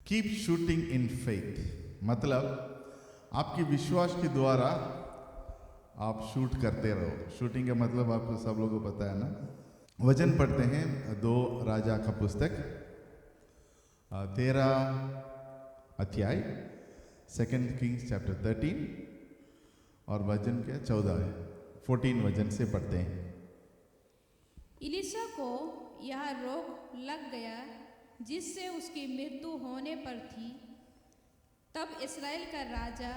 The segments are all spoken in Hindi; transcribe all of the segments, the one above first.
कीप शूटिंग इन फेथ, मतलब आपके विश्वास के द्वारा आप शूट करते रहो। शूटिंग का मतलब आपको सब लोगों को पता है ना। वचन पढ़ते हैं 2 राजा का पुस्तक 13 अध्याय, 2 किंग्स चैप्टर 13 और वचन के 14 वचन से पढ़ते हैं। इलीशा को यह रोग लग गया जिससे उसकी मृत्यु होने पर थी। तब इस्राएल का राजा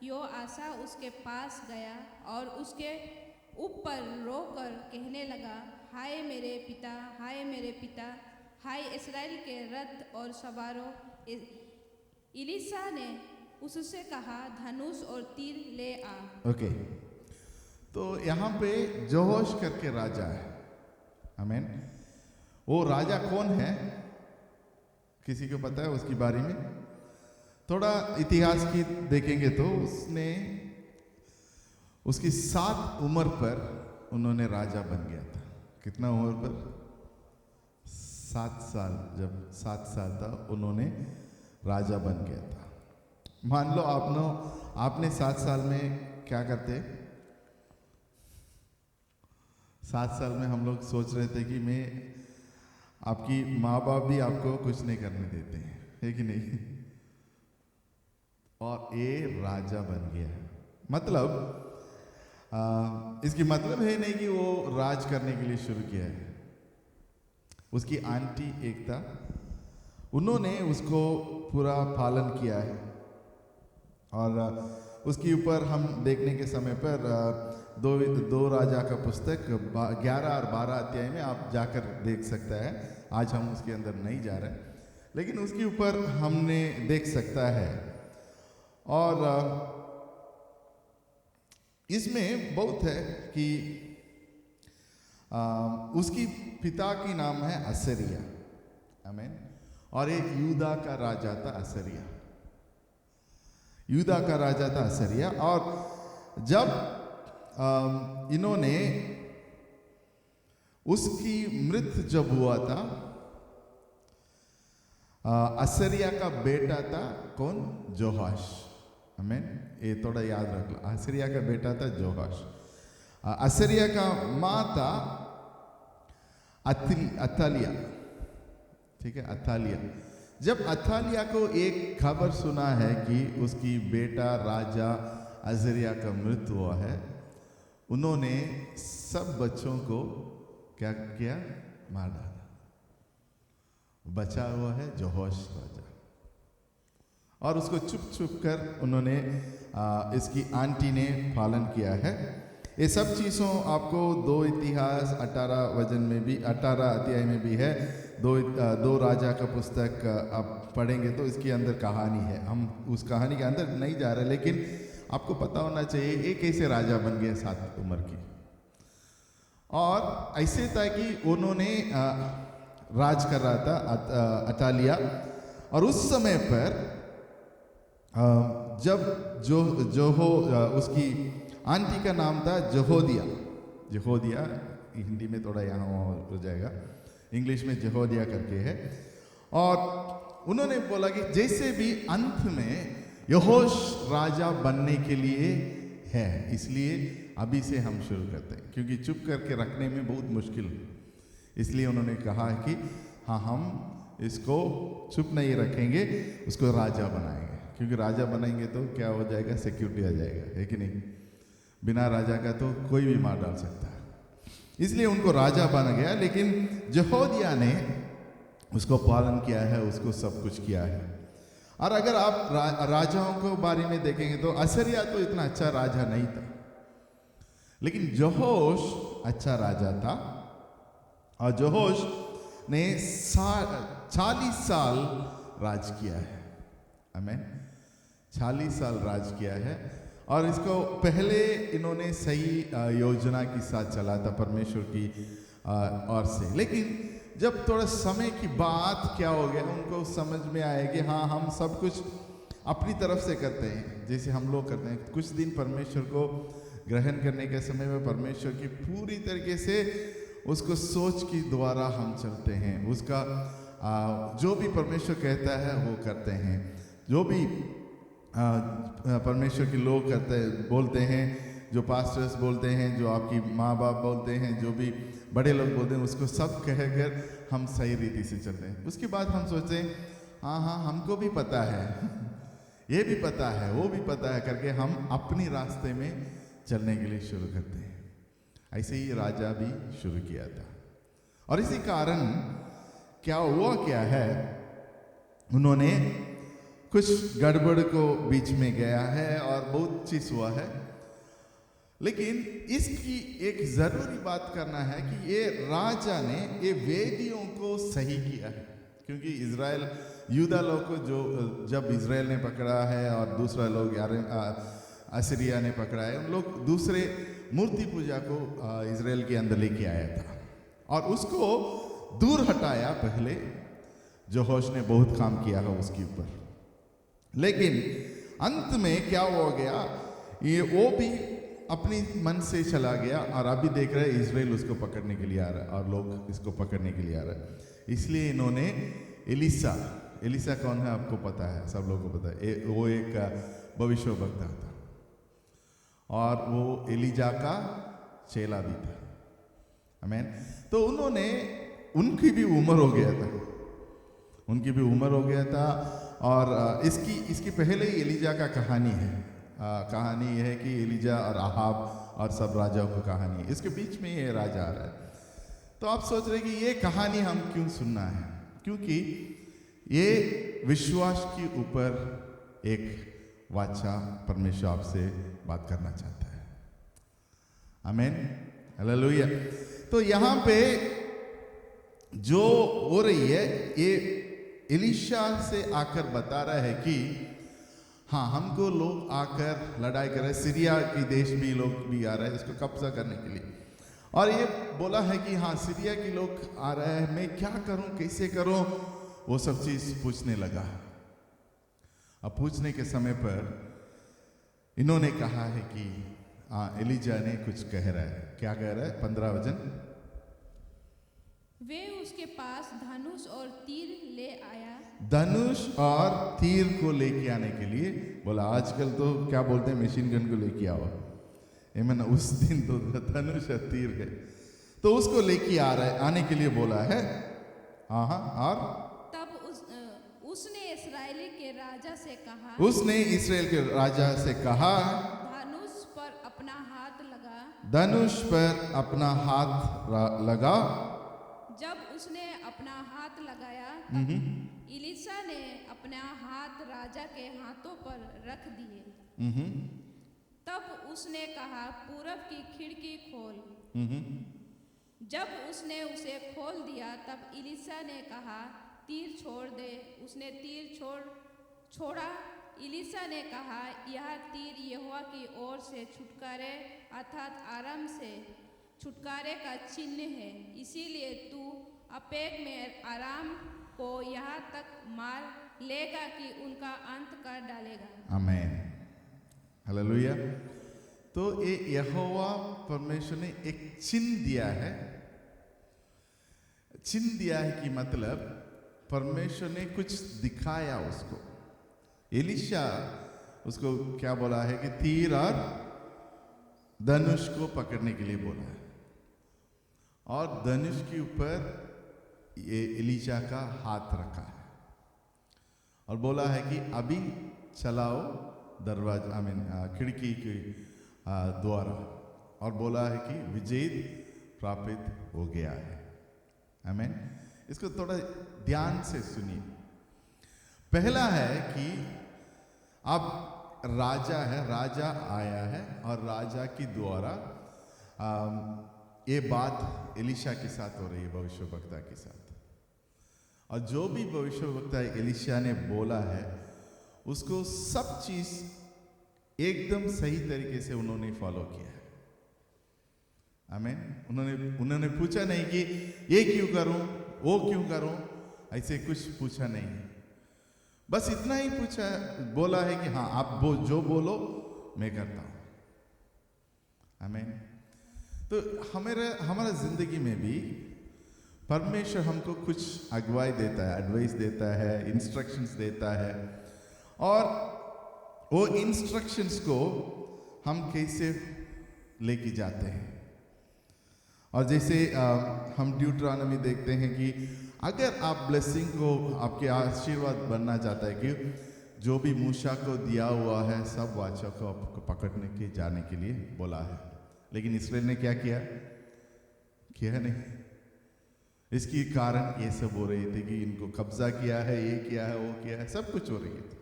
योआशा उसके पास गया और उसके ऊपर रोकर कहने लगा, हाय मेरे पिता, हाय मेरे पिता, हाय इस्राएल के रथ और सवारों। इलीशा ने उससे कहा, धनुष और तीर ले आ। ओके, तो यहाँ पे जोहोश करके राजा है। आमीन। वो राजा कौन है? किसी को पता है उसके बारे में? थोड़ा इतिहास की देखेंगे तो उसकी 7 उम्र पर उन्होंने राजा बन गया था। कितना उम्र पर? 7 साल। जब 7 साल था उन्होंने राजा बन गया था। मान लो आपने 7 साल में क्या करते? 7 साल में हम लोग सोच रहे थे कि आपकी माँ बाप भी आपको कुछ नहीं करने देते हैं, है कि नहीं? और ये राजा बन गया। मतलब इसकी मतलब है नहीं कि वो राज करने के लिए शुरू किया है। उसकी आंटी एक था, उन्होंने उसको पूरा पालन किया है। और उसके ऊपर हम देखने के समय पर 2 राजा का पुस्तक 11 और 12 अध्याय में आप जाकर देख सकता है। आज हम उसके अंदर नहीं जा रहे, लेकिन उसके ऊपर हमने देख सकता है। और इसमें बहुत है कि उसकी पिता की नाम है असरिया। आमीन। और एक यूदा का राजा था असरिया। यूदा का राजा था असरिया। और जब इन्होंने उसकी मृत्यु जब हुआ था, असरिया का बेटा था कौन? जोहाश। आमीन। ये थोड़ा याद रख लो, असरिया का बेटा था जोहाश। असरिया का माँ था अथालिया। ठीक है, अथालिया। जब अथालिया को एक खबर सुना है कि उसकी बेटा राजा अजरिया का मृत्यु हुआ है, उन्होंने सब बच्चों को क्या किया? मार डाला। बचा हुआ है जोहोश राजा। और उसको चुप चुप कर उन्होंने इसकी आंटी ने पालन किया है। ये सब चीज़ों आपको 2 इतिहास 18 वचन में भी, 18 अध्याय में भी है। 2 राजा का पुस्तक आप पढ़ेंगे तो इसके अंदर कहानी है। हम उस कहानी के अंदर नहीं जा रहे, लेकिन आपको पता होना चाहिए ये कैसे राजा बन गया 7 उम्र की। और ऐसे था कि उन्होंने राज कर रहा था अथालिया। और उस समय पर जब उसकी आंटी का नाम था जहोदिया। जहोदिया हिंदी में थोड़ा यहाँ हो जाएगा, इंग्लिश में जहोदिया करके है। और उन्होंने बोला कि जैसे भी अंत में यहोश राजा बनने के लिए है, इसलिए अभी से हम शुरू करते हैं, क्योंकि चुप करके रखने में बहुत मुश्किल है। इसलिए उन्होंने कहा कि हाँ, हम इसको चुप नहीं रखेंगे, उसको राजा बनाएंगे। क्योंकि राजा बनाएंगे तो क्या हो जाएगा? सिक्योरिटी आ जाएगा, है कि नहीं? बिना राजा का तो कोई भी मार डाल सकता है। इसलिए उनको राजा बन गया। लेकिन जहोदिया ने उसको पालन किया है, उसको सब कुछ किया है। और अगर आप राजाओं को बारे में देखेंगे तो असरिया तो इतना अच्छा राजा नहीं था, लेकिन जोहोश अच्छा राजा था। और जोहोश ने 40 साल राज किया है। आमीन। 40 साल राज किया है। और इसको पहले इन्होंने सही योजना के साथ चला था परमेश्वर की ओर से। लेकिन जब थोड़ा समय की बात क्या हो गया, उनको समझ में आया कि हाँ, हम सब कुछ अपनी तरफ से करते हैं, जैसे हम लोग करते हैं। कुछ दिन परमेश्वर को ग्रहण करने के समय में परमेश्वर की पूरी तरीके से उसको सोच के द्वारा हम चलते हैं, उसका जो भी परमेश्वर कहता है वो करते हैं, जो भी परमेश्वर के लोग करते बोलते हैं, जो पास्टर्स बोलते हैं, जो आपकी माँ बाप बोलते हैं, जो भी बड़े लोग बोलते हैं, उसको सब कहकर हम सही रीति से चलते हैं। उसके बाद हम सोचते हैं हाँ हाँ हमको भी पता है ये भी पता है वो भी पता है करके हम अपनी रास्ते में चलने के लिए शुरू करते हैं। ऐसे ही राजा भी शुरू किया था और इसी कारण क्या हुआ क्या है, उन्होंने कुछ गड़बड़ को बीच में गया है और बहुत चीज हुआ है। लेकिन इसकी एक जरूरी बात करना है कि ये राजा ने ये वेदियों को सही किया है, क्योंकि इजराइल यूदा लोग को जो जब इजराइल ने पकड़ा है और दूसरा लोग असीरिया ने पकड़ा है, उन लोग दूसरे मूर्ति पूजा को इजराइल के अंदर लेके आया था और उसको दूर हटाया। पहले यहोश ने बहुत काम किया है उसके ऊपर, लेकिन अंत में क्या हो गया, ये वो भी अपनी मन से चला गया और अभी देख रहे हैं इजराइल उसको पकड़ने के लिए आ रहा है और लोग इसको पकड़ने के लिए आ रहे हैं। इसलिए इन्होंने एलिसा कौन है आपको पता है, सब लोगों को पता है, वो एक भविष्यवक्ता था और वो एलिजा का चेला भी था। आमीन। तो उनकी भी उम्र हो गया था और इसकी पहले ही एलिजा का कहानी है। कहानी यह है कि एलिजा और आहाब और सब राजाओं की कहानी है, इसके बीच में ये राजा आ रहा है। तो आप सोच रहे कि ये कहानी हम क्यों सुनना है, क्योंकि ये विश्वास के ऊपर एक वाचा परमेश्वर आपसे बात करना चाहता है। आमीन, हालेलुया। तो यहाँ पे जो हो रही है, ये एलीशा से आकर बता रहा है कि हाँ हमको लोग आकर लड़ाई कर रहे हैं, सीरिया की देश भी लोग भी आ रहे हैं इसको कब्जा करने के लिए, और ये बोला है कि हाँ सीरिया के लोग आ रहे हैं, मैं क्या करूं कैसे करूं, वो सब चीज पूछने लगा। अब पूछने के समय पर इन्होंने कहा है कि एलीजा ने कुछ कह रहा है। क्या कह रहा है? 15 वचन। वे उसके पास धनुष और तीर ले आया। धनुष और तीर को लेके आने के लिए बोला। आजकल तो क्या बोलते हैं, मशीन गन को लेके आओ। मैंने उस दिन तो धनुष और तीर है, तो उसको लेके आने के लिए बोला है। हाँ, और तब उसने इस्राएली के राजा से कहा, उसने इस्राएल के राजा से कहा, धनुष पर अपना हाथ लगा। धनुष पर अपना हाथ लगा। जब उसने अपना हाथ लगाया, एलीशा ने अपना हाथ राजा के हाथों पर रख दिए। तब उसने कहा, पूरब की खिड़की खोल। जब उसने उसे खोल दिया, तब एलीशा ने कहा, तीर छोड़ दे। उसने तीर छोड़ा। एलीशा ने कहा, यह तीर यहोवा की ओर से छुटकारे अर्थात आराम से छुटकारे का चिन्ह है, इसीलिए तू अपेक में आराम को यहाँ तक मार लेगा कि उनका अंत कर डालेगा। आमीन, हालेलुया। तो ये यहोवा परमेश्वर ने एक चिन्ह दिया है। चिन्ह दिया है कि मतलब परमेश्वर ने कुछ दिखाया उसको। एलीशा उसको क्या बोला है कि तीर और धनुष को पकड़ने के लिए बोला है, और धनुष के ऊपर ये एलीशा का हाथ रखा है और बोला है कि अभी चलाओ दरवाजा, खिड़की के द्वारा, और बोला है कि विजय प्राप्त हो गया है। आमीन। इसको थोड़ा ध्यान से सुनिए। पहला है कि अब राजा है, राजा आया है और राजा के द्वारा ये बात एलीशा के साथ हो रही है, भविष्यवक्ता के साथ। और जो भी भविष्यवक्ता एलीशा ने बोला है उसको सब चीज एकदम सही तरीके से उन्होंने फॉलो किया है। आमीन। उन्होंने पूछा नहीं कि ये क्यों करूं, वो क्यों करूं, ऐसे कुछ पूछा नहीं। बस इतना ही पूछा, बोला है कि हाँ आप जो बोलो मैं करता हूं। आमीन। तो हमारा जिंदगी में भी परमेश्वर हमको कुछ अगुवाई देता है, एडवाइस देता है, इंस्ट्रक्शंस देता है, और वो इंस्ट्रक्शंस को हम कैसे लेके जाते हैं। और जैसे हम ड्यूटरॉनमी देखते हैं कि अगर आप ब्लेसिंग को, आपके आशीर्वाद बनना चाहता है कि जो भी मूसा को दिया हुआ है सब वाचा को आपको पकड़ने के जाने के लिए बोला है, लेकिन इसराइल ने क्या किया? किया नहीं। इसके कारण ये सब हो रही थी कि इनको कब्जा किया है, ये किया है, वो किया है, सब कुछ हो रही थी।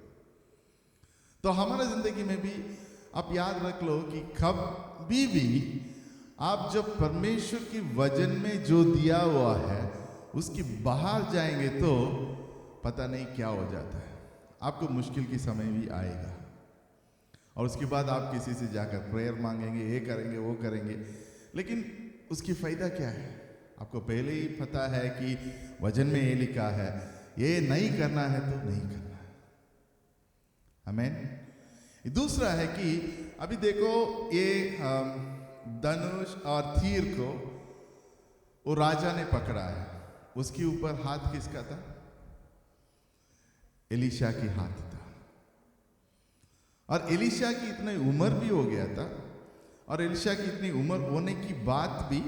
तो हमारा जिंदगी में भी आप याद रख लो कि कभी भी आप जब परमेश्वर की वचन में जो दिया हुआ है उसकी बाहर जाएंगे तो पता नहीं क्या हो जाता है। आपको मुश्किल की समय भी आएगा और उसके बाद आप किसी से जाकर प्रेयर मांगेंगे, ये करेंगे, वो करेंगे, लेकिन उसकी फायदा क्या है? आपको पहले ही पता है कि वचन में ये लिखा है, ये नहीं करना है तो नहीं करना है। आमीन। दूसरा है कि अभी देखो ये धनुष और तीर को वो राजा ने पकड़ा है, उसके ऊपर हाथ किसका था? एलीशा की हाथ था। और एलीशा की इतनी उम्र भी हो गया था, और एलीशा की इतनी उम्र होने की बात भी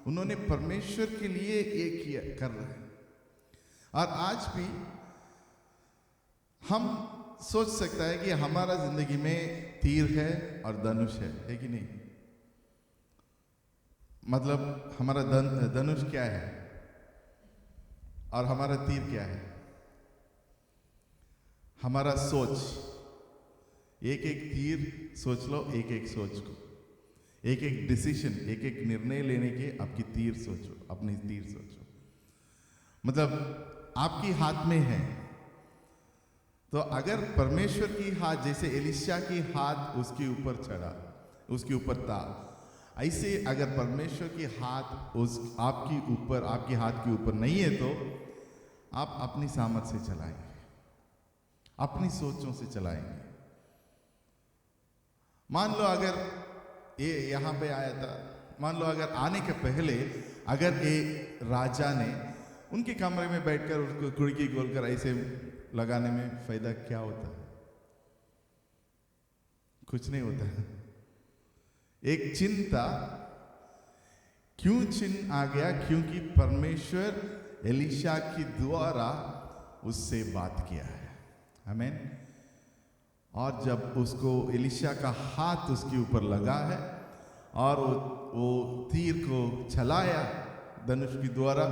उन्होंने परमेश्वर के लिए ये किया कर रहे हैं। और आज भी हम सोच सकता है कि हमारा जिंदगी में तीर है और धनुष है कि नहीं? मतलब हमारा धनुष क्या है और हमारा तीर क्या है? हमारा सोच, एक एक तीर सोच लो, एक एक सोच को, एक एक डिसीजन, एक एक निर्णय लेने के आपकी तीर सोचो, अपनी तीर सोचो। मतलब आपकी हाथ में है, तो अगर परमेश्वर की हाथ, जैसे एलीशा की हाथ उसके ऊपर चढ़ा, उसके ऊपर था, ऐसे अगर परमेश्वर की हाथ उस आपकी ऊपर, आपकी हाथ के ऊपर नहीं है तो आप अपनी सामर्थ्य से चलाएंगे, अपनी सोचों से चलाएंगे। मान लो अगर ये यहाँ पे आया था, मान लो अगर आने के पहले अगर ये राजा ने उनके कमरे में बैठकर उसको खिड़की खोलकर ऐसे लगाने में फायदा क्या होता है? कुछ नहीं होता है। एक चिन्ह था। क्यों चिन्ह आ गया? क्योंकि परमेश्वर एलीशा के द्वारा उससे बात किया है। आमीन। और जब उसको एलीशा का हाथ उसके ऊपर लगा है और वो तीर को चलाया धनुष के द्वारा,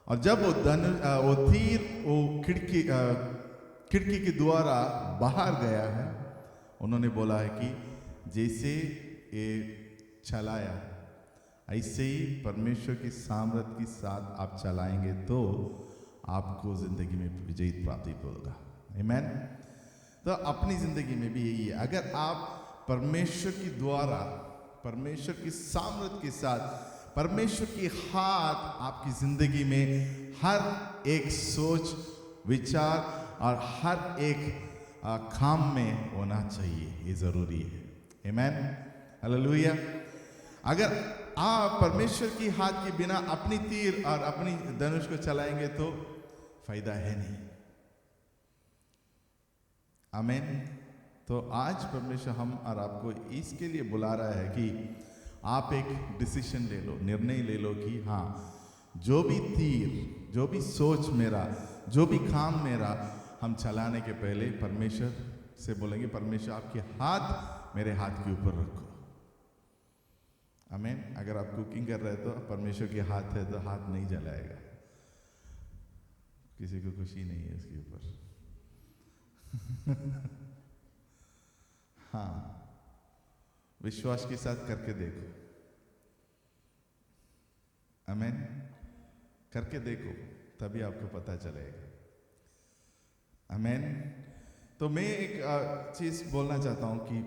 और जब वो तीर वो खिड़की के द्वारा बाहर गया है, उन्होंने बोला है कि जैसे ये चलाया ऐसे ही परमेश्वर की सामर्थ के साथ आप चलाएंगे तो आपको जिंदगी में विजय प्राप्ति होगा। आमीन। तो अपनी जिंदगी में भी यही है, अगर आप परमेश्वर के द्वारा, परमेश्वर की सामर्थ के साथ, परमेश्वर की हाथ आपकी जिंदगी में हर एक सोच, विचार और हर एक काम में होना चाहिए, ये जरूरी है। आमीन। हालेलुया। अगर आप परमेश्वर की हाथ के बिना अपनी तीर और अपनी धनुष को चलाएंगे तो फायदा है नहीं। आमीन। तो आज परमेश्वर हम और आपको इसके लिए बुला रहा है कि आप एक डिसीजन ले लो, निर्णय ले लो कि हाँ, जो भी तीर, जो भी सोच मेरा, जो भी काम मेरा, हम चलाने के पहले परमेश्वर से बोलेंगे, परमेश्वर आपके हाथ मेरे हाथ के ऊपर रखो। आमीन। अगर आप कुकिंग कर रहे हो तो परमेश्वर के हाथ है तो हाथ नहीं जलाएगा, किसी को खुशी नहीं है उसके ऊपर। हाँ, विश्वास के साथ करके देखो। आमीन। करके देखो, तभी आपको पता चलेगा। आमीन। तो मैं एक चीज बोलना चाहता हूं कि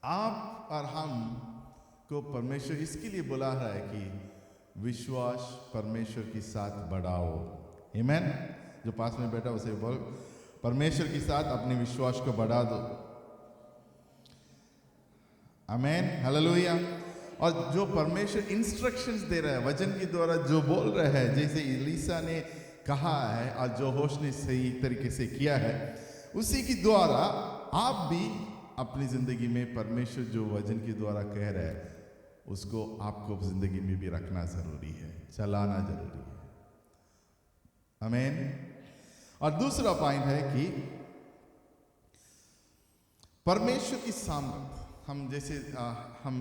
आप और हम को परमेश्वर इसके लिए बुला रहा है कि विश्वास परमेश्वर के साथ बढ़ाओ। आमीन। जो पास में बैठा उसे बोल, परमेश्वर के साथ अपने विश्वास को बढ़ा दो। आमीन। हालेलुया। और जो परमेश्वर इंस्ट्रक्शंस दे रहा है वचन के द्वारा जो बोल रहा है, जैसे एलीशा ने कहा है और जो होश ने सही तरीके से किया है, उसी के द्वारा आप भी अपनी जिंदगी में परमेश्वर जो वचन के द्वारा कह रहा है उसको आपको जिंदगी में भी रखना जरूरी है, चलाना जरूरी है। आमीन। और दूसरा पॉइंट है कि परमेश्वर की सामर्थ, हम जैसे हम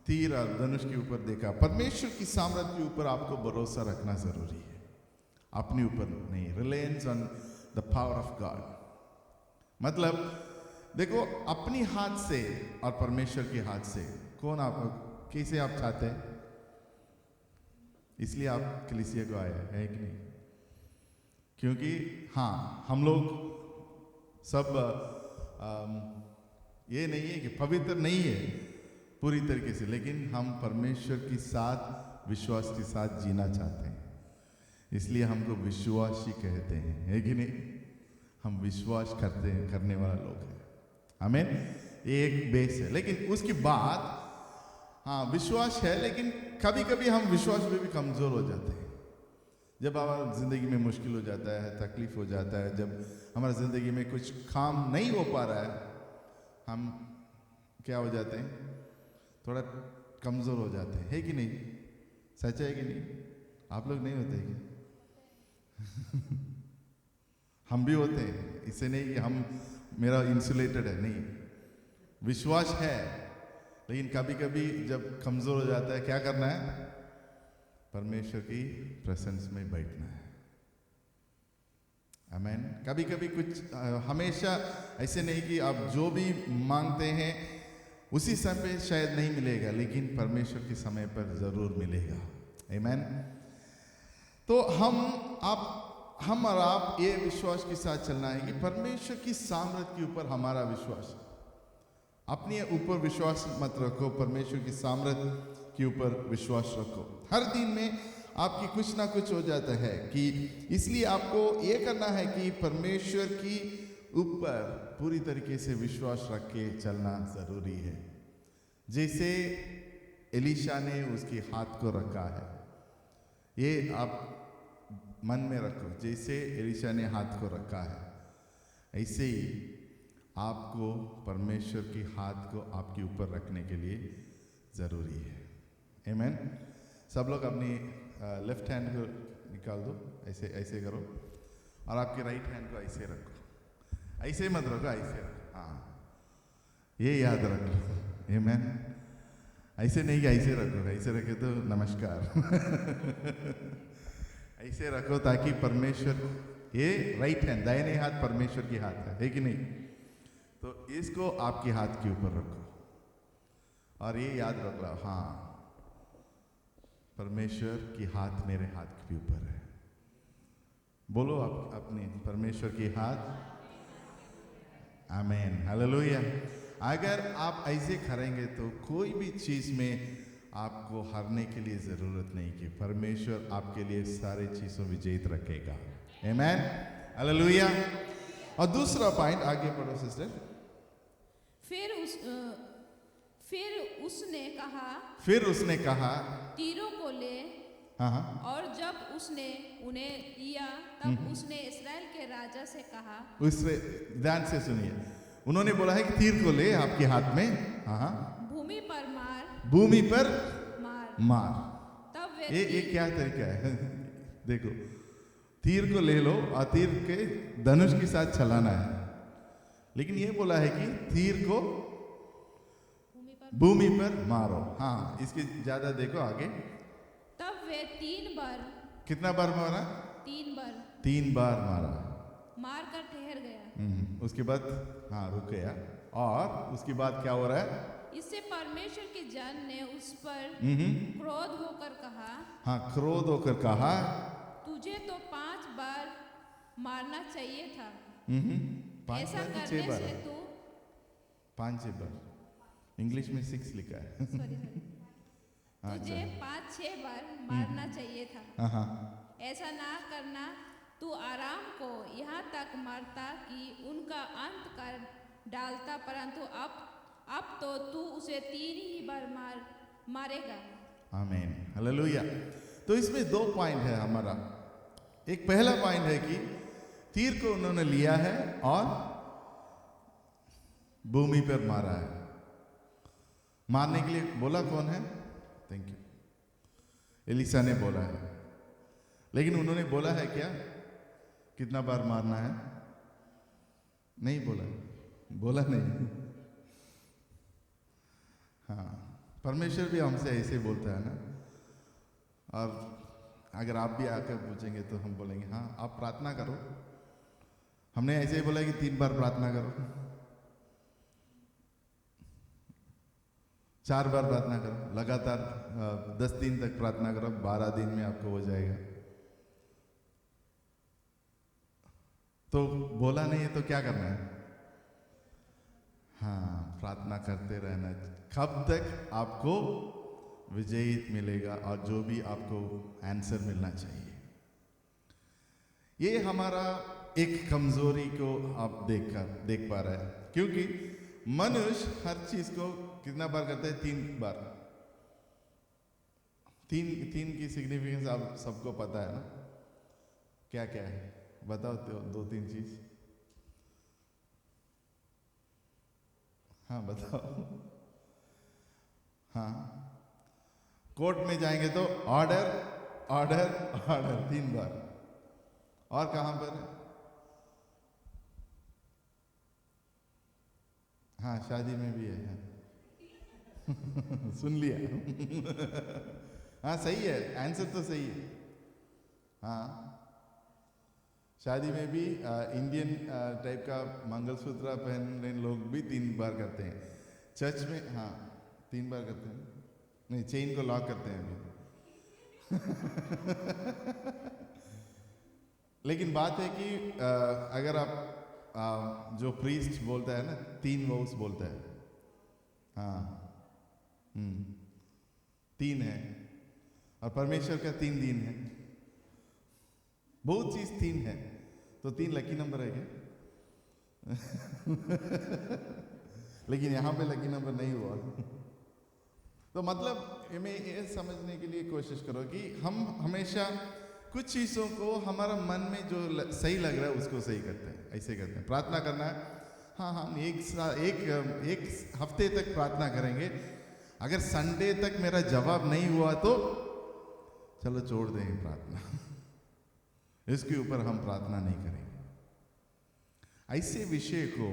तीर और धनुष के ऊपर देखा, परमेश्वर की सामर्थ के ऊपर आपको भरोसा रखना जरूरी है, अपने ऊपर नहीं। Reliance on the power of God, मतलब देखो अपनी हाथ से और परमेश्वर के हाथ से कौन आप कैसे आप चाहते हैं, इसलिए आप कलीसिया को आए हैं कि नहीं? क्योंकि हाँ, हम लोग सब ये नहीं है कि पवित्र नहीं है पूरी तरीके से, लेकिन हम परमेश्वर के साथ विश्वास के साथ जीना चाहते हैं, इसलिए हमको विश्वासी कहते हैं, है कि नहीं? हम विश्वास करने वाला लोग हैं। आमीन। ये एक बेस है, लेकिन उसके बाद हाँ विश्वास है, लेकिन कभी कभी हम विश्वास में भी कमजोर हो जाते हैं। जब हमारी जिंदगी में मुश्किल हो जाता है, तकलीफ हो जाता है, जब हमारी जिंदगी में कुछ काम नहीं हो पा रहा है, हम क्या हो जाते हैं, थोड़ा कमजोर हो जाते हैं, है कि नहीं? सच है कि नहीं? आप लोग नहीं होते क्या? हम भी होते हैं, इससे नहीं कि हम मेरा इंसुलेटेड है, नहीं, विश्वास है, लेकिन कभी कभी जब कमजोर हो जाता है, क्या करना है? परमेश्वर की प्रेजेंस में बैठना है। आमीन। कभी कभी कुछ हमेशा ऐसे नहीं कि आप जो भी मांगते हैं उसी समय पे शायद नहीं मिलेगा, लेकिन परमेश्वर के समय पर जरूर मिलेगा। आमीन। तो हम और आप ये विश्वास के साथ चलना है कि परमेश्वर की सामर्थ्य के ऊपर हमारा विश्वास, अपने ऊपर विश्वास मत रखो, परमेश्वर की सामर्थ्य के ऊपर विश्वास रखो। हर दिन में आपकी कुछ ना कुछ हो जाता है कि इसलिए आपको ये करना है कि परमेश्वर की ऊपर पूरी तरीके से विश्वास रख के चलना जरूरी है। जैसे एलीशा ने उसके हाथ को रखा है, ये आप मन में रखो, जैसे एलीशा ने हाथ को रखा है ऐसे ही आपको परमेश्वर के हाथ को आपके ऊपर रखने के लिए जरूरी है। आमीन। सब लोग अपनी लेफ्ट हैंड को निकाल दो, ऐसे ऐसे करो, और आपके राइट हैंड को ऐसे रखो, ऐसे मत रखो, ऐसे रखो, हाँ ये याद रख लो। आमीन। ऐसे नहीं कि ऐसे रखो, ऐसे रखे तो नमस्कार ऐसे रखो ताकि परमेश्वर, ये राइट हैंड, दाहिने हाथ परमेश्वर के हाथ है कि नहीं? तो इसको आपके हाथ के ऊपर रखो और ये याद रख लो, हाँ परमेश्वर की हाथ मेरे हाथ के ऊपर है। बोलो आप अपने परमेश्वर के हाथ। आमीन, हालेलुया। अगर आप ऐसे करेंगे तो कोई भी चीज में आपको हारने के लिए जरूरत नहीं, कि परमेश्वर आपके लिए सारे चीजों विजेत रखेगा। आमीन, हालेलुया। और दूसरा पॉइंट, आगे पढ़ो सिस्टर। फिर उसने कहा तीरों को ले। हाँ, और जब उसने उन्हें लिया तब उसने इस्राएल के राजा से कहा, उससे ध्यान से सुनिए, उन्होंने बोला है कि तीर को ले आपके हाथ में, हाँ, भूमि पर मार, भूमि पर मार। तब ये क्या तरीका है? देखो, तीर को ले लो और तीर के धनुष के साथ चलाना है, लेकिन ये बोला है कि तीर को भूमि पर मारो। हाँ, इसके ज्यादा देखो आगे। तब वे 3 बार, कितना बार मारा? 3 बार मारा, मार कर ठहर गया। उसके बाद हाँ रुक गया, और उसके बाद क्या हो रहा है? इससे परमेश्वर के जन ने उस पर क्रोध होकर कहा, हाँ क्रोध होकर कहा, तुझे तो 5 बार मारना चाहिए था। 5 ऐसा बार, करने 6 बार, से तू 5-6 बार, इंग्लिश में 6 लिखा है। तुझे 5-6 बार मारना चाहिए था। हाँ, ऐसा ना करना, तू आराम को यहाँ तक मारता कि उनका अंत कर डालता, परंतु अब तो तू उसे 3 ही बार मार मारेगा। आमीन, हालेलुया। तो इसमें दो पॉइंट है हमारा। एक पहला पॉइंट है कि तीर को उन्होंने लिया है और भूमि पर मारा है। मारने के लिए बोला कौन है? थैंक यू, एलिसा ने बोला है। लेकिन उन्होंने बोला है क्या कितना बार मारना है? नहीं बोला, बोला नहीं। हाँ, परमेश्वर भी हमसे ऐसे बोलता है ना। और अगर आप भी आकर पूछेंगे तो हम बोलेंगे हाँ आप प्रार्थना करो। हमने ऐसे ही बोला कि 3 बार प्रार्थना करो, 4 बार प्रार्थना करो, लगातार 10 दिन तक प्रार्थना करो, 12 दिन में आपको हो जाएगा। तो बोला नहीं है तो क्या करना है? हाँ, प्रार्थना करते रहना। कब तक आपको विजयी मिलेगा और जो भी आपको आंसर मिलना चाहिए। ये हमारा एक कमजोरी को आप देख पा रहे हैं, क्योंकि मनुष्य हर चीज को कितना बार करते हैं? 3 बार। तीन की सिग्निफिकेंस आप सबको पता है ना? क्या क्या है बताओ तो 2-3 चीज। हाँ बताओ। हाँ, कोर्ट में जाएंगे तो ऑर्डर ऑर्डर ऑर्डर 3 बार। और कहां पर? हाँ, शादी में भी है। सुन लिया। हाँ सही है, आंसर तो सही है। हाँ, शादी में भी इंडियन टाइप का मंगलसूत्र पहनने लोग भी 3 बार करते हैं। चर्च में हाँ 3 बार करते हैं। नहीं, चेन को लॉक करते हैं अभी। लेकिन बात है कि अगर आप जो प्रीस्ट बोलता है ना 3 वोस बोलता है। हाँ 3 है और परमेश्वर का 3 दिन है। बहुत चीज 3 है, तो 3 लकी नंबर है क्या? लेकिन यहां पे लकी नंबर नहीं हुआ। तो मतलब मैं ये समझने के लिए कोशिश करो कि हम हमेशा कुछ चीज़ों को हमारा मन में जो सही लग रहा है उसको सही करते हैं, ऐसे करते हैं। प्रार्थना करना है, हाँ हम एक हफ्ते तक प्रार्थना करेंगे। अगर संडे तक मेरा जवाब नहीं हुआ तो चलो छोड़ देंगे प्रार्थना। इसके ऊपर हम प्रार्थना नहीं करेंगे। ऐसे विषय को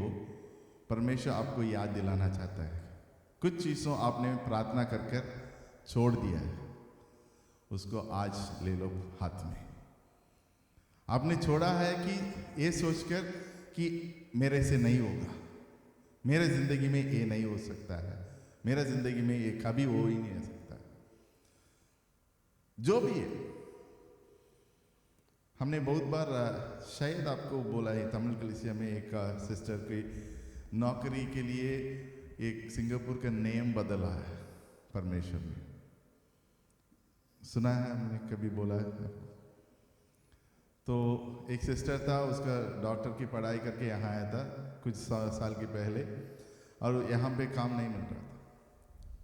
परमेश्वर आपको याद दिलाना चाहता है। कुछ चीज़ों आपने प्रार्थना कर कर छोड़ दिया है, उसको आज ले लो हाथ में। आपने छोड़ा है कि ये सोचकर कि मेरे से नहीं होगा, मेरे जिंदगी में ये नहीं हो सकता है, मेरा जिंदगी में ये कभी हो ही नहीं सकता। जो भी है, हमने बहुत बार शायद आपको बोला है, तमिल कलीसिया में एक सिस्टर की नौकरी के लिए एक सिंगापुर का नेम बदला है परमेश्वर ने। सुना है, हमने कभी बोला है। तो एक सिस्टर था, उसका डॉक्टर की पढ़ाई करके यहाँ आया था कुछ साल के पहले, और यहाँ पे काम नहीं मिल रहा था।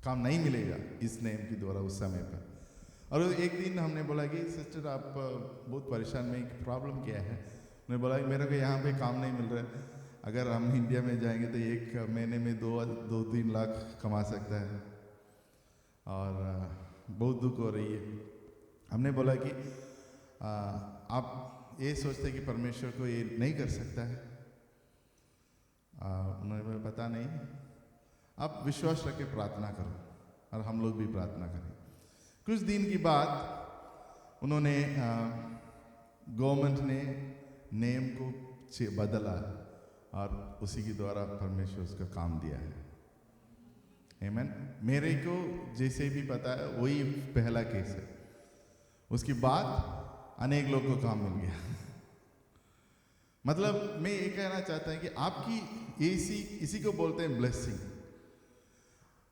काम नहीं मिलेगा इस नेम के द्वारा उस समय पर। और एक दिन हमने बोला कि सिस्टर आप बहुत परेशान में, एक प्रॉब्लम क्या है? उन्होंने बोला कि मेरे को यहाँ पे काम नहीं मिल रहा है, अगर हम इंडिया में जाएंगे तो 1 महीने में 2-3 लाख कमा सकता है और बहुत दुख हो रही है। हमने बोला कि आप ये सोचते कि परमेश्वर को ये नहीं कर सकता है? उन्होंने बोला पता नहीं, आप विश्वास रख के प्रार्थना करो और हम लोग भी प्रार्थना करें। कुछ दिन के बाद उन्होंने गवर्नमेंट ने नेम को बदला और उसी के द्वारा परमेश्वर उसका काम दिया है। आमीन। मेरे को जैसे भी पता है वही पहला केस है, उसके बाद अनेक लोगों को काम मिल गया। मतलब मैं ये कहना चाहता हूं कि आपकी इसी को बोलते हैं ब्लेसिंग।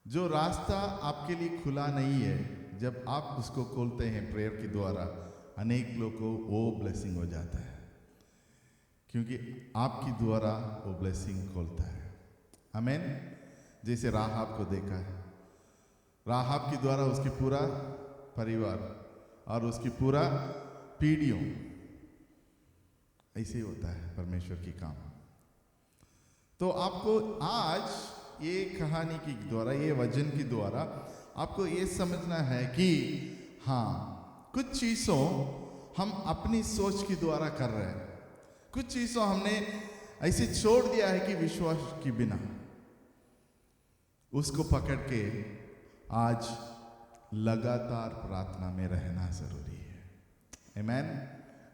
जो रास्ता आपके लिए खुला नहीं है, जब आप उसको खोलते हैं प्रेयर के द्वारा, अनेक लोगों को वो ब्लेसिंग हो जाता है, क्योंकि आपकी द्वारा वो ब्लेसिंग खोलता है। आमीन। जैसे राहाब को देखा है, राहाब के द्वारा उसकी पूरा परिवार और उसकी पूरा पीढ़ियों। ऐसे ही होता है परमेश्वर की काम। तो आपको आज ये कहानी के द्वारा, ये वचन के द्वारा आपको ये समझना है कि हाँ, कुछ चीज़ों हम अपनी सोच के द्वारा कर रहे हैं, कुछ चीज़ों हमने ऐसे छोड़ दिया है कि विश्वास के बिना उसको पकड़ के आज लगातार प्रार्थना में रहना जरूरी है। आमीन,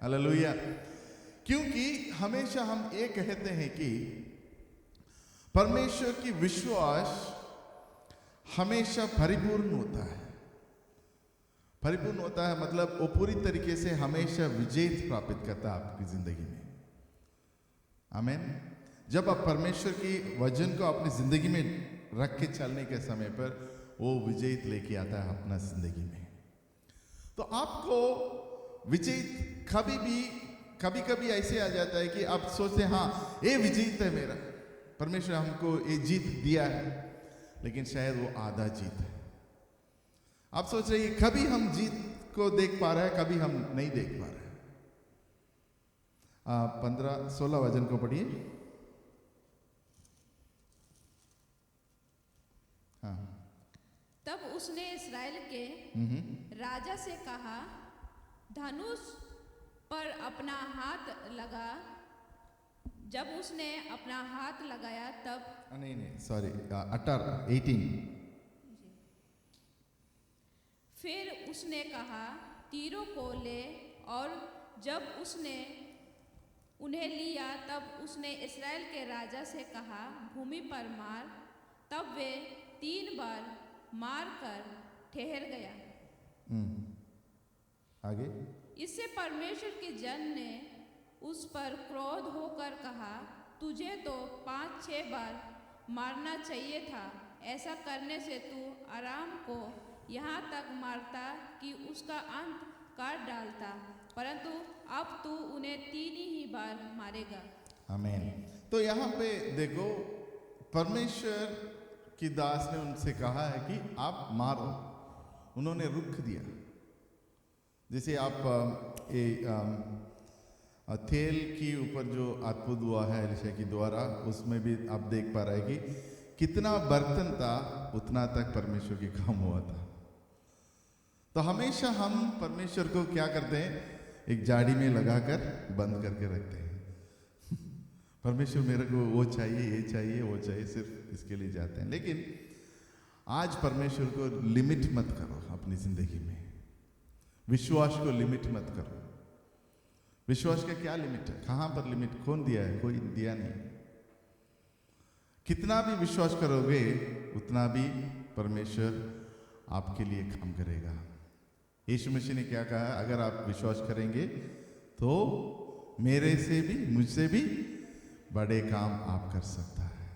हालेलुया। क्योंकि हमेशा हम ये कहते हैं कि परमेश्वर की विश्वास हमेशा परिपूर्ण होता है। परिपूर्ण होता है मतलब वो पूरी तरीके से हमेशा विजय प्राप्त करता है आपकी जिंदगी में। आमीन। जब आप परमेश्वर की वचन को अपनी जिंदगी में रख के चलने के समय पर वो विजय लेके आता है अपना जिंदगी में। तो आपको विजय कभी कभी ऐसे आ जाता है कि आप सोचते हैं हाँ ये विजय है मेरा, परमेश्वर हमको ये जीत दिया है, लेकिन शायद वो आधा जीत है। आप सोच रहे हैं कभी हम जीत को देख पा रहे हैं, कभी हम नहीं देख पा रहे हैं। 15-16 वचन को पढ़िए। हाँ। तब उसने इस्राएल के राजा से कहा, धनुष पर अपना हाथ लगा। जब उसने अपना हाथ लगाया तब नहीं सॉरी 18 फिर उसने कहा, तीरों को ले। और जब उसने उन्हें लिया तब उसने इस्राएल के राजा से कहा, भूमि पर मार। तब वे 3 बार मार कर ठहर गया। आगे। इससे परमेश्वर के जन ने उस पर क्रोध होकर कहा, तुझे तो 5-6 बार मारना चाहिए था। ऐसा करने से तू आराम को यहाँ तक मारता कि उसका अंत काट डालता, परंतु अब तू उन्हें 3 ही बार मारेगा। आमीन। तो यहाँ पे देखो, परमेश्वर की दास ने उनसे कहा है कि आप मारो, उन्होंने रुक दिया। जैसे आप तेल के ऊपर जो अद्भुत हुआ है एलीशा के द्वारा, उसमें भी आप देख पा रहे हैं कि कितना बर्तन था उतना तक परमेश्वर के काम हुआ था। तो हमेशा हम परमेश्वर को क्या करते हैं, एक जाड़ी में लगाकर बंद करके रखते हैं। परमेश्वर मेरे को वो चाहिए, ये चाहिए, वो चाहिए, सिर्फ इसके लिए जाते हैं। लेकिन आज परमेश्वर को लिमिट मत करो अपनी जिंदगी में। विश्वास को लिमिट मत करो। विश्वास का क्या लिमिट है? कहां पर लिमिट? कौन दिया है? कोई दिया नहीं। कितना भी विश्वास करोगे उतना भी परमेश्वर आपके लिए काम करेगा। यीशु मसीह ने क्या कहा? अगर आप विश्वास करेंगे तो मेरे से भी, मुझसे भी बड़े काम आप कर सकता है।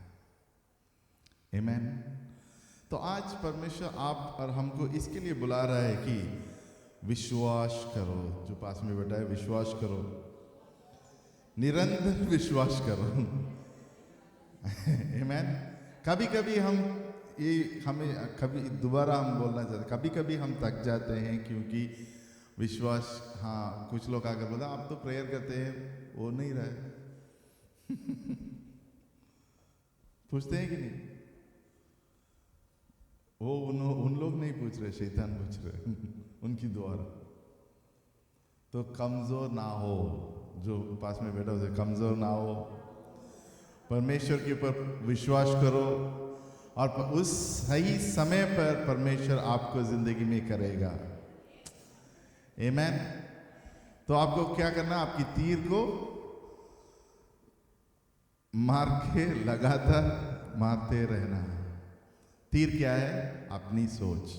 आमीन। तो आज परमेश्वर आप और हमको इसके लिए बुला रहा है कि विश्वास करो। जो पास में बैठा है, विश्वास करो, निरंतर विश्वास करो। आमीन। कभी कभी हमें कभी दोबारा हम बोलना चाहते, कभी कभी हम थक जाते हैं क्योंकि विश्वास, हाँ कुछ लोग आकर बोलते आप तो प्रेयर करते हैं, वो नहीं रहे। पूछते हैं कि नहीं? वो उन लोग नहीं पूछ रहे, शैतान पूछ रहे उनकी द्वारा। तो कमजोर ना हो, जो पास में बैठा उसे कमजोर ना हो, परमेश्वर के ऊपर विश्वास करो और उस सही समय पर परमेश्वर आपको जिंदगी में करेगा। आमीन। तो आपको क्या करना? आपकी तीर को मार के लगातार मारते रहना है। तीर क्या है? अपनी सोच,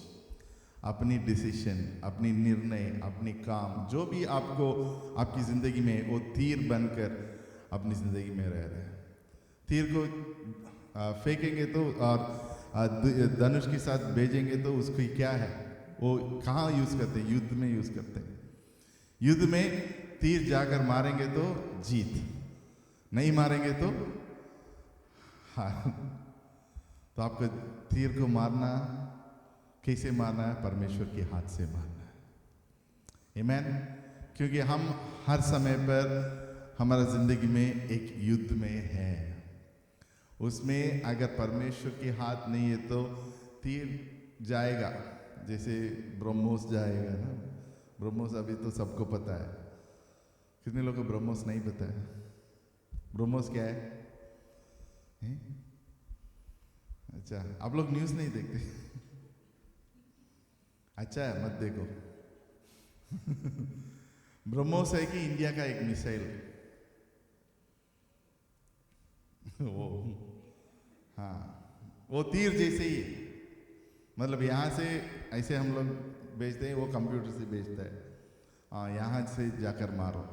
अपनी डिसीजन, अपनी निर्णय, अपनी काम, जो भी आपको आपकी जिंदगी में वो तीर बनकर अपनी जिंदगी में रह रहे हैं। तीर को फेंकेंगे तो और धनुष के साथ भेजेंगे तो उसकी क्या है, वो कहाँ यूज करते हैं? युद्ध में यूज करते हैं। युद्ध में तीर जाकर मारेंगे तो जीत, नहीं मारेंगे तो हार। तो आपको तीर को मारना कैसे मारना है? परमेश्वर के हाथ से मारना है। आमीन। क्योंकि हम हर समय पर हमारा जिंदगी में एक युद्ध में है, उसमें अगर परमेश्वर के हाथ नहीं है तो तीर जाएगा, जैसे ब्रह्मोस जाएगा ना। ब्रह्मोस अभी तो सबको पता है, कितने लोगों को ब्रह्मोस नहीं पता है? ब्रह्मोस क्या है? हैं? अच्छा, आप लोग न्यूज़ नहीं देखते? अच्छा है, मत देखो। ब्रह्मोस है कि इंडिया का एक मिसाइल। वो हाँ, वो तीर जैसे ही है। मतलब यहाँ से ऐसे हम लोग भेजते हैं, वो कंप्यूटर से भेजता है, हाँ यहाँ से जाकर मारो।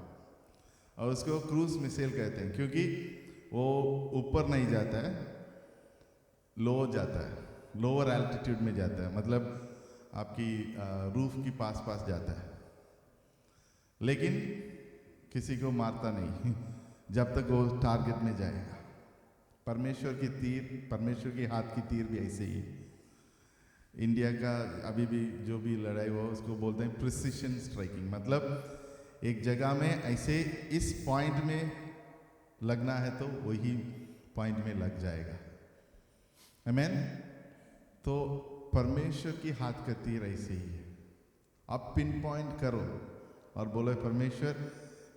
और उसको क्रूज मिसाइल कहते हैं, क्योंकि वो ऊपर नहीं जाता है, लो जाता है, लोअर एल्टीट्यूड में जाता है, मतलब आपकी रूफ की पास पास जाता है, लेकिन किसी को मारता नहीं जब तक वो टारगेट में जाएगा। परमेश्वर की तीर, परमेश्वर के हाथ की तीर भी ऐसे ही है। इंडिया का अभी भी जो भी लड़ाई हो उसको बोलते हैं प्रिसिशन स्ट्राइकिंग, मतलब एक जगह में ऐसे इस पॉइंट में लगना है तो वही पॉइंट में लग जाएगा। आमीन। तो परमेश्वर की हाथ का तीर ऐसे ही है। आप पिन पॉइंट करो और बोलो परमेश्वर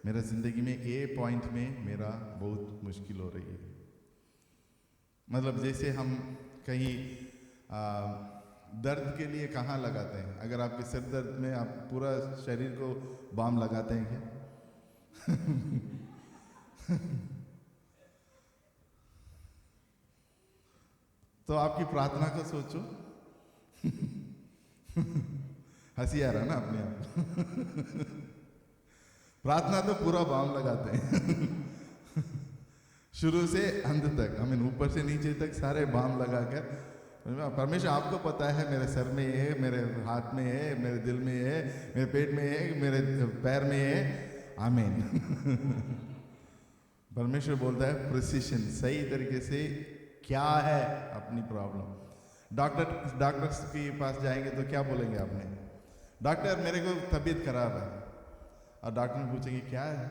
मेरा जिंदगी में ए पॉइंट में मेरा बहुत मुश्किल हो रही है। मतलब जैसे हम कहीं दर्द के लिए कहाँ लगाते हैं? अगर आपके सिर दर्द में आप पूरा शरीर को बाम लगाते हैं क्या? तो आपकी प्रार्थना को सोचो। हंसी आ रहा है ना अपने आप? प्रार्थना तो पूरा बाम लगाते हैं शुरू से अंत तक, ऊपर से नीचे तक सारे बाम लगाकर, परमेश्वर आपको पता है मेरे सर में है, मेरे हाथ में है, मेरे दिल में है, मेरे पेट में है, मेरे पैर में है। आमीन। परमेश्वर बोलता है प्रिसिशन, सही तरीके से क्या है अपनी प्रॉब्लम। डॉक्टर के पास जाएंगे तो क्या बोलेंगे आपने? डॉक्टर मेरे को तबीयत खराब है, और डॉक्टर पूछेंगे क्या है?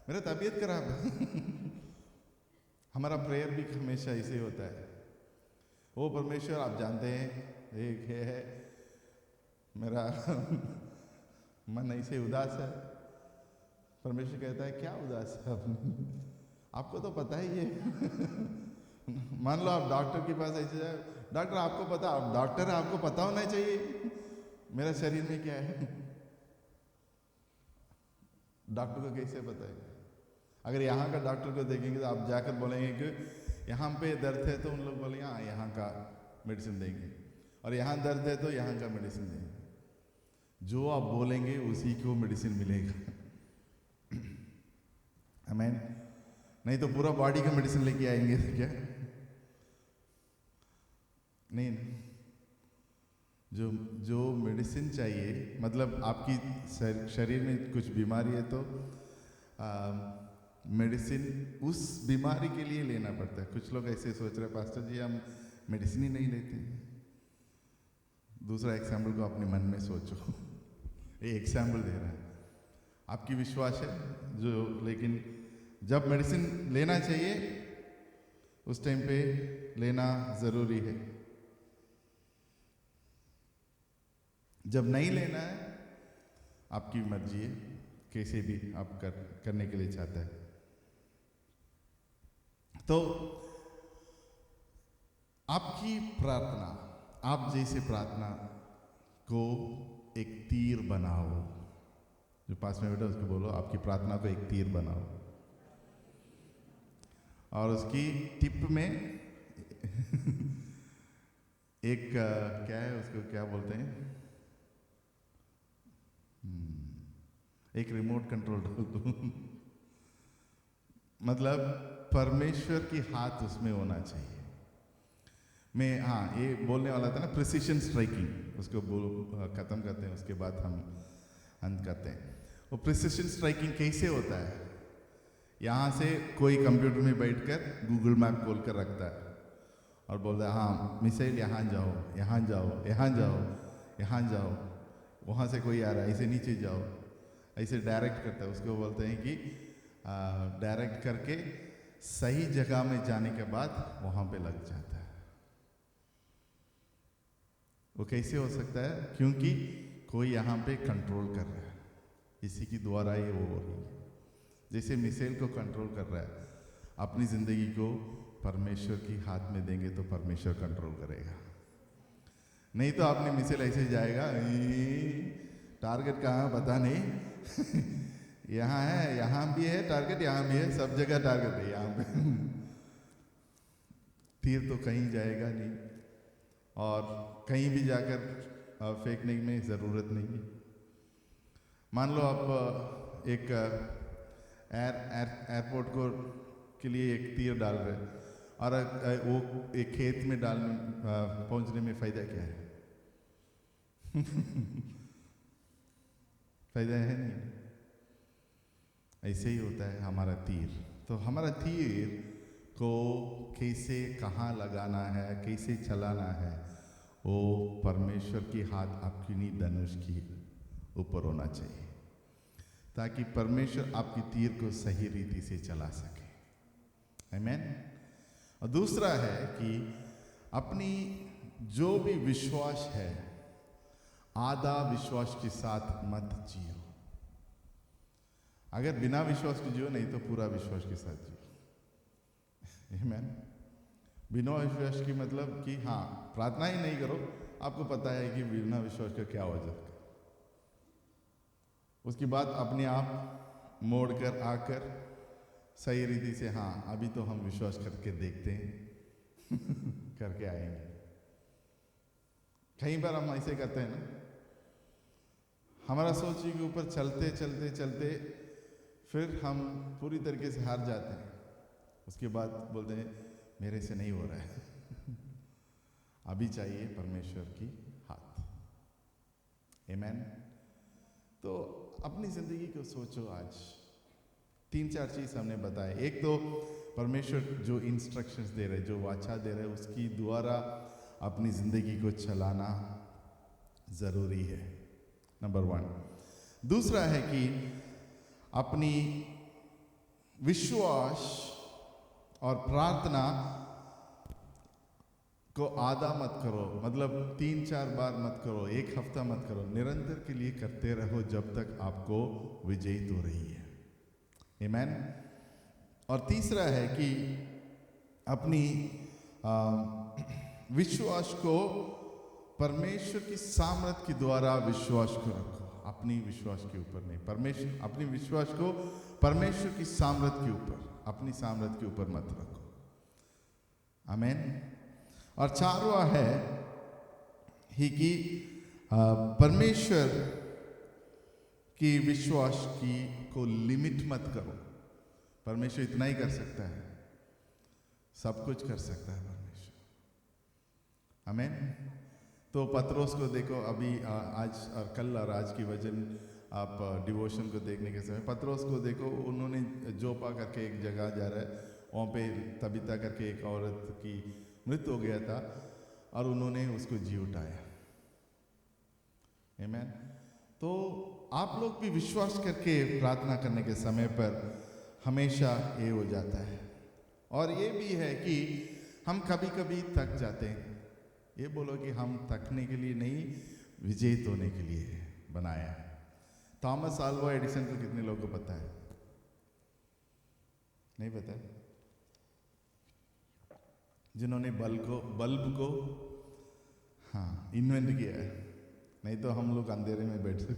मेरा तबीयत खराब है। हमारा प्रेयर भी हमेशा ऐसे होता है, ओ परमेश्वर आप जानते हैं एक है मेरा मन ऐसे उदास है। परमेश्वर कहता है क्या उदास है आपको तो पता ही है। मान लो आप डॉक्टर के पास ऐसे जाए, डॉक्टर आपको पता, आप डॉक्टर है आपको पता होना चाहिए मेरा शरीर में क्या है। डॉक्टर को कैसे पता है? अगर यहाँ का डॉक्टर को देखेंगे तो आप जाकर बोलेंगे कि यहाँ पे दर्द है, तो उन लोग बोलेंगे हाँ यहाँ का मेडिसिन देंगे, और यहाँ दर्द है तो यहाँ का मेडिसिन देंगे। जो आप बोलेंगे उसी को मेडिसिन मिलेगा। आमीन। नहीं तो पूरा बॉडी का मेडिसिन लेके आएंगे क्या? नहीं। जो मेडिसिन चाहिए, मतलब आपकी शरीर में कुछ बीमारी है तो मेडिसिन उस बीमारी के लिए लेना पड़ता है। कुछ लोग ऐसे सोच रहे पास्टर जी हम मेडिसिन ही नहीं लेते। दूसरा एग्जाम्पल को अपने मन में सोचो। ये एग्जाम्पल दे रहा है, आपकी विश्वास है जो, लेकिन जब मेडिसिन लेना चाहिए उस टाइम पे लेना जरूरी है। जब नहीं लेना है आपकी मर्जी है, कैसे भी आप करने के लिए चाहता है। तो आपकी प्रार्थना, आप जैसे प्रार्थना को एक तीर बनाओ। जो पास में बैठा उसको बोलो आपकी प्रार्थना को एक तीर बनाओ, और उसकी टिप में एक क्या है उसको क्या बोलते हैं, एक रिमोट कंट्रोल डाल दो। मतलब परमेश्वर की हाथ उसमें होना चाहिए। मैं ये बोलने वाला था ना प्रिसिशन स्ट्राइकिंग, उसको खत्म करते हैं, उसके बाद हम अंत करते हैं। वो प्रिसिशन स्ट्राइकिंग कैसे होता है? यहाँ से कोई कंप्यूटर में बैठकर गूगल मैप खोल कर रखता है और बोलता है हाँ मिसाइल यहाँ जाओ, यहाँ जाओ, यहाँ जाओ, यहाँ जाओ, वहाँ से कोई आ रहा है ऐसे नीचे जाओ, ऐसे डायरेक्ट करता है। उसको बोलते हैं कि डायरेक्ट करके सही जगह में जाने के बाद वहाँ पे लग जाता है। वो कैसे हो सकता है? क्योंकि कोई यहाँ पे कंट्रोल कर रहा है, इसी की द्वारा ये वो हो रही है। जैसे मिसाइल को कंट्रोल कर रहा है, अपनी जिंदगी को परमेश्वर की हाथ में देंगे तो परमेश्वर कंट्रोल करेगा। नहीं तो आपने मिसाइल ऐसे जाएगा, टारगेट कहाँ पता नहीं यहाँ है, यहाँ भी है टारगेट, यहाँ भी है, सब जगह टारगेट है यहाँ पे तीर तो कहीं जाएगा नहीं, और कहीं भी जाकर फेंकने में ज़रूरत नहीं है। मान लो आप एक एयरपोर्ट को के लिए एक तीर डाल रहे हैं, और वो एक खेत में पहुंचने में फ़ायदा क्या है? फायदा है नहीं। ऐसे ही होता है हमारा तीर। तो हमारा तीर को कैसे कहाँ लगाना है, कैसे चलाना है, वो परमेश्वर की हाथ आपकी नी धनुष की ऊपर होना चाहिए, ताकि परमेश्वर आपकी तीर को सही रीति से चला सके। आमीन। और दूसरा है कि अपनी जो भी विश्वास है, आधा विश्वास के साथ मत जियो। अगर बिना विश्वास के जियो, नहीं तो पूरा विश्वास के साथ जियो। आमीन। बिना विश्वास की मतलब कि हाँ, प्रार्थना ही नहीं करो, आपको पता है कि बिना विश्वास का क्या हो जाएगा। उसके बाद अपने आप मोड़ कर आकर सही रीति से, हाँ अभी तो हम विश्वास करके देखते हैं करके आएंगे। कई बार हम ऐसे करते हैं ना, हमारा सोच के ऊपर चलते चलते चलते फिर हम पूरी तरीके से हार जाते हैं। उसके बाद बोलते हैं मेरे से नहीं हो रहा है अभी चाहिए परमेश्वर की हाथ। आमीन। तो अपनी जिंदगी को सोचो। आज 3-4 चीज हमने बताए। एक तो परमेश्वर जो इंस्ट्रक्शंस दे रहे, जो वाचा दे रहे, उसकी द्वारा अपनी जिंदगी को चलाना जरूरी है, नंबर 1। दूसरा है कि अपनी विश्वास और प्रार्थना को आधा मत करो, मतलब 3-4 बार मत करो, 1 हफ्ता मत करो, निरंतर के लिए करते रहो जब तक आपको विजयी हो रही है। आमीन। और तीसरा है कि अपनी विश्वास को परमेश्वर की सामर्थ के द्वारा विश्वास को रखो, अपनी विश्वास के ऊपर नहीं। परमेश्वर अपनी विश्वास को परमेश्वर की सामर्थ के ऊपर, अपनी सामर्थ के ऊपर मत रखो। आमीन। और चारवा है ही कि परमेश्वर की विश्वास की को लिमिट मत करो। परमेश्वर इतना ही कर सकता है, सब कुछ कर सकता है परमेश्वर। आमीन। तो पत्रोस को देखो, अभी आज और कल और आज की वचन आप डिवोशन को देखने के समय पत्रोस को देखो, उन्होंने जोपा करके एक जगह जा रहा है, वहाँ पे तबीता करके एक औरत की मृत्यु हो गया था और उन्होंने उसको जी उठाया। आमीन। तो आप लोग भी विश्वास करके प्रार्थना करने के समय पर हमेशा ये हो जाता है। और ये भी है कि हम कभी कभी थक जाते हैं। ये बोलो कि हम थकने के लिए नहीं, विजेत होने के लिए बनाया है। थॉमस अल्वा एडिसन को कितने लोगों को पता है? नहीं पता है? जिन्होंने बल्ब को हाँ इन्वेंट किया है, नहीं तो हम लोग अंधेरे में बैठते।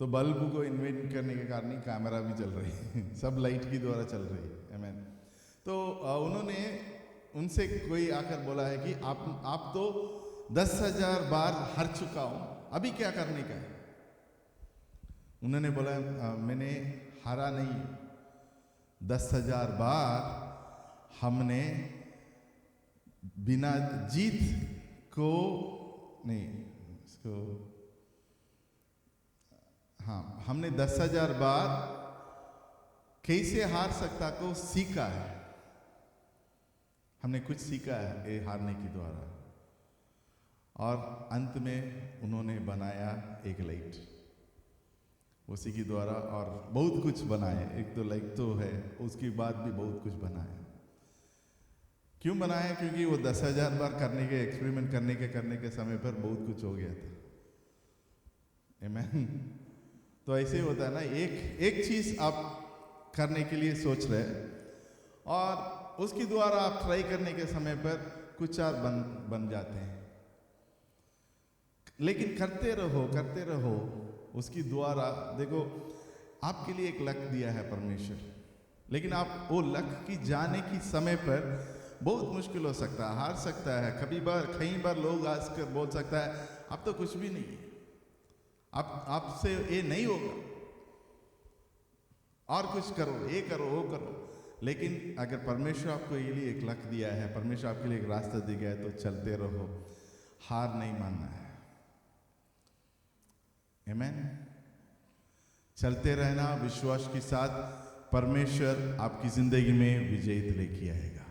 तो बल्ब को इन्वेंट करने के कारण ही कैमरा भी चल रही है, सब लाइट की द्वारा चल रही है। आमीन। तो उन्होंने उनसे कोई आकर बोला है कि आप तो 10,000 बार हार चुका हूं, अभी क्या करने का है? उन्होंने बोला मैंने हारा नहीं, 10,000 बार हमने बिना जीत को नहीं, इसको हाँ, हमने 10,000 बार कैसे हार सकता को सीखा है। हमने कुछ सीखा है ये हारने के द्वारा। और अंत में उन्होंने बनाया एक लाइट उसी के द्वारा, और बहुत कुछ बनाए। एक तो लाइट तो है, उसके बाद भी बहुत कुछ बनाया। क्यों बनाया? क्योंकि वो 10,000 बार करने के एक्सपेरिमेंट करने के समय पर बहुत कुछ हो गया था। आमीन। तो ऐसे ही होता है ना, एक चीज आप करने के लिए सोच रहे हैं और उसके द्वारा आप ट्राई करने के समय पर कुछ और बन जाते हैं, लेकिन करते रहो उसकी द्वारा। देखो, आपके लिए एक लक्ष्य दिया है परमेश्वर, लेकिन आप वो लक्ष्य की जाने की समय पर बहुत मुश्किल हो सकता है, हार सकता है। कई बार लोग आकर बोल सकता है अब तो कुछ भी नहीं है, आपसे ये नहीं होगा, और कुछ करो, ये करो, वो करो। लेकिन अगर परमेश्वर आपको ये लिए एक लक्ष्य दिया है, परमेश्वर आपके लिए एक रास्ता दे गया है, तो चलते रहो, हार नहीं मानना है। आमीन। चलते रहना विश्वास के साथ, परमेश्वर आपकी जिंदगी में विजय लेके आएगा।